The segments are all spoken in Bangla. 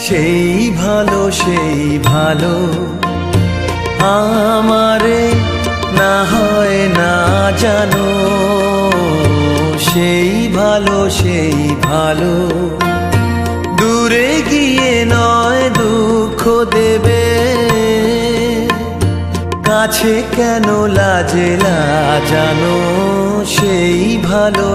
সেই ভালো আমারে না হয় না জানো, সেই ভালো দূরে গিয়ে নয় দুঃখ দেবে, কাছে কেন লাজে লাজানো, সেই ভালো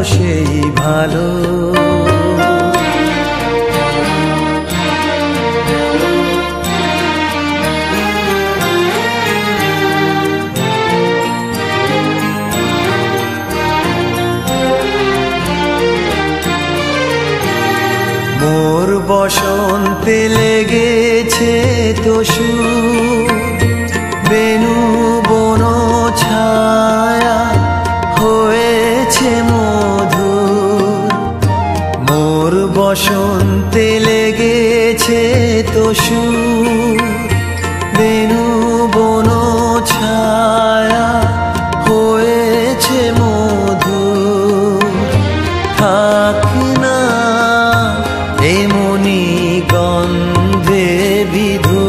মোর বসন্তে লেগেছে তো সুর, বেনু বন ছায়া হয়েছে মধুর। মোর বসন্তে লেগেছে তো সুর, বেনু বন ছায়া হয়েছে মধুর। থাক না এমনি গন্ধে বিধু,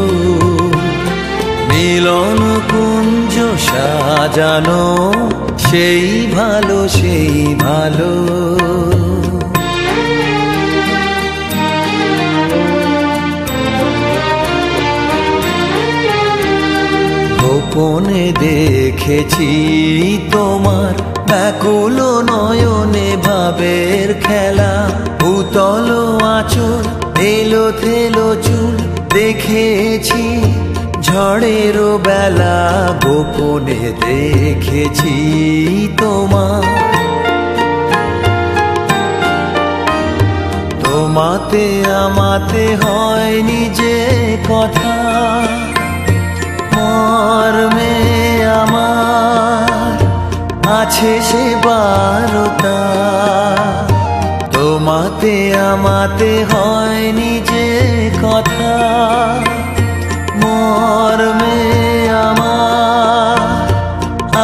মিলন কুঞ্জ সাজানো, সেই ভালো গোপনে দেখেছি তোমার ব্যাকুল নয়নে ভাবের খেলা, উতল আঁচল এলো থেলো চুল দেখেছি ঝড়ের বেলা, গোপনে দেখেছি তোমাতে আমাতে হয়নি যে কথা, মর্মে আমার আছে সে বারতা। তোমাতে আমাতে হয়নি যে কথা, মর্মে আমার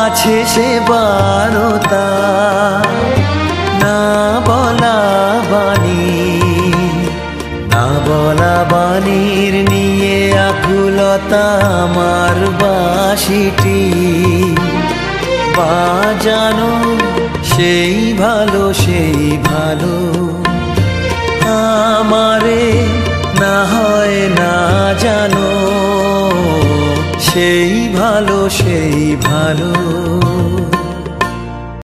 আছে সে বারতা। না বলা বাণীর নিয়ে আকুলতা আমার বাঁশিটি বাজানো, সেই ভালো আমারে না হয় না জানো, সেই ভালো